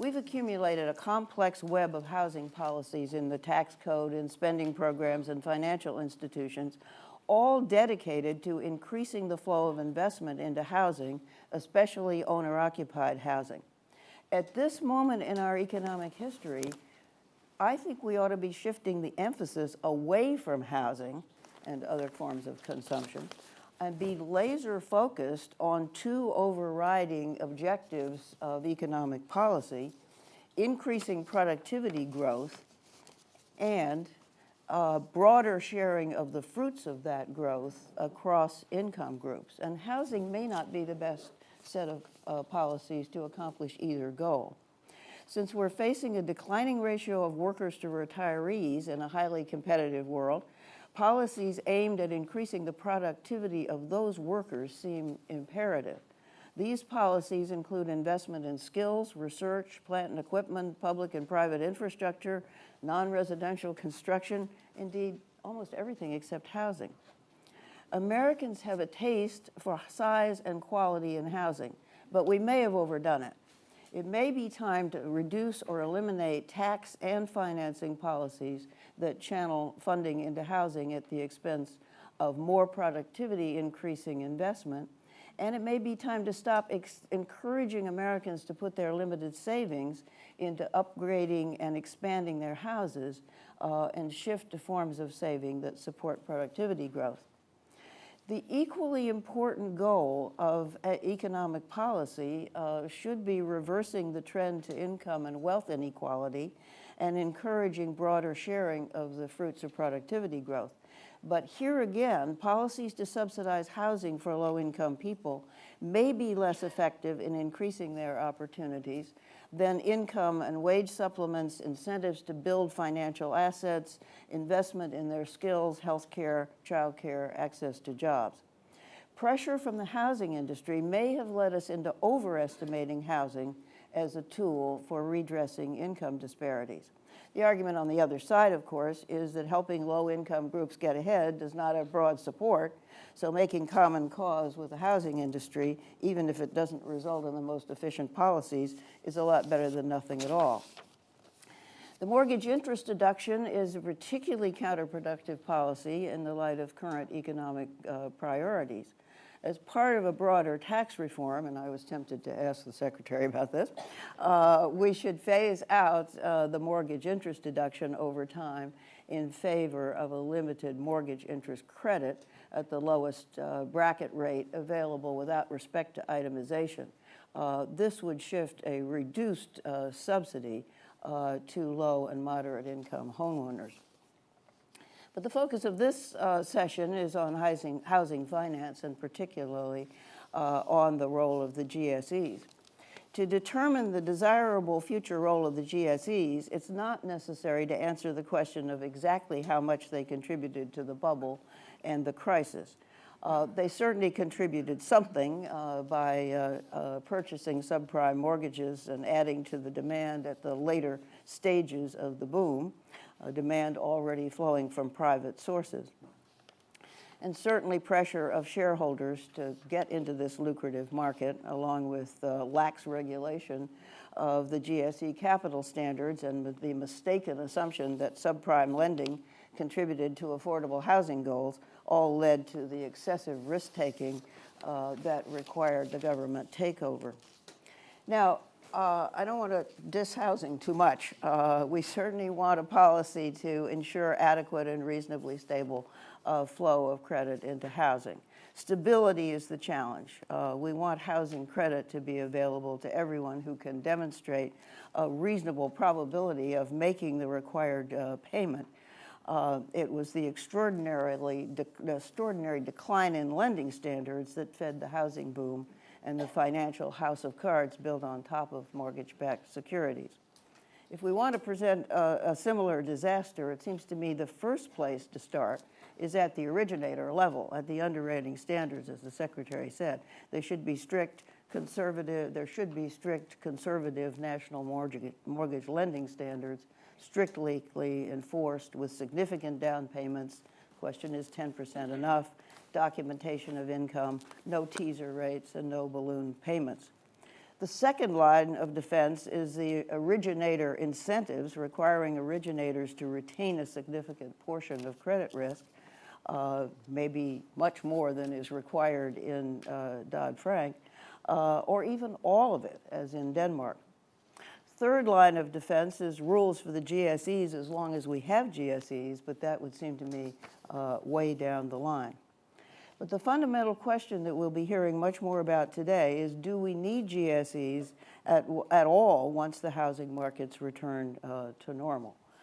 We've accumulated a complex web of housing policies in the tax code, in spending programs, and financial institutions, all dedicated to increasing the flow of investment into housing, especially owner-occupied housing. At this moment in our economic history, I think we ought to be shifting the emphasis away from housing and other forms of consumption and be laser focused on two overriding objectives of economic policy: increasing productivity growth and broader sharing of the fruits of that growth across income groups. And housing may not be the best set of policies to accomplish either goal. Since we're facing a declining ratio of workers to retirees in a highly competitive world, policies aimed at increasing the productivity of those workers seem imperative. These policies include investment in skills, research, plant and equipment, public and private infrastructure, non-residential construction, indeed almost everything except housing. Americans have a taste for size and quality in housing, but we may have overdone it. It may be time to reduce or eliminate tax and financing policies that channel funding into housing at the expense of more productivity increasing investment. And it may be time to stop encouraging Americans to put their limited savings into upgrading and expanding their houses and shift to forms of saving that support productivity growth. The equally important goal of economic policy should be reversing the trend to income and wealth inequality and encouraging broader sharing of the fruits of productivity growth. But here again, policies to subsidize housing for low-income people may be less effective in increasing their opportunities than income and wage supplements, incentives to build financial assets, investment in their skills, health care, child care, access to jobs. Pressure from the housing industry may have led us into overestimating housing as a tool for redressing income disparities. The argument on the other side, of course, is that helping low-income groups get ahead does not have broad support, so making common cause with the housing industry, even if it doesn't result in the most efficient policies, is a lot better than nothing at all. The mortgage interest deduction is a particularly counterproductive policy in the light of current economic priorities. As part of a broader tax reform, and I was tempted to ask the Secretary about this, we should phase out the mortgage interest deduction over time in favor of a limited mortgage interest credit at the lowest bracket rate available without respect to itemization. This would shift a reduced subsidy to low and moderate income homeowners. But the focus of this session is on housing finance, and particularly on the role of the GSEs. To determine the desirable future role of the GSEs, it's not necessary to answer the question of exactly how much they contributed to the bubble and the crisis. They certainly contributed something by purchasing subprime mortgages and adding to the demand at the later stages of the boom, a demand already flowing from private sources. And certainly pressure of shareholders to get into this lucrative market, along with lax regulation of the GSE capital standards and the mistaken assumption that subprime lending contributed to affordable housing goals, all led to the excessive risk-taking that required the government takeover. Now, I don't want to diss housing too much. We certainly want a policy to ensure adequate and reasonably stable flow of credit into housing. Stability is the challenge. We want housing credit to be available to everyone who can demonstrate a reasonable probability of making the required payment. It was the extraordinary decline in lending standards that fed the housing boom and the financial house of cards built on top of mortgage-backed securities. If we want to present a similar disaster, it seems to me the first place to start is at the originator level, at the underwriting standards, as the Secretary said. There should be strict conservative national mortgage lending standards, strictly enforced with significant down payments. Question is 10% enough? Documentation of income, no teaser rates, and no balloon payments. The second line of defense is the originator incentives, requiring originators to retain a significant portion of credit risk, maybe much more than is required in Dodd-Frank, or even all of it, as in Denmark. Third line of defense is rules for the GSEs as long as we have GSEs, but that would seem to me way down the line. But the fundamental question that we'll be hearing much more about today is, do we need GSEs at all once the housing markets return to normal?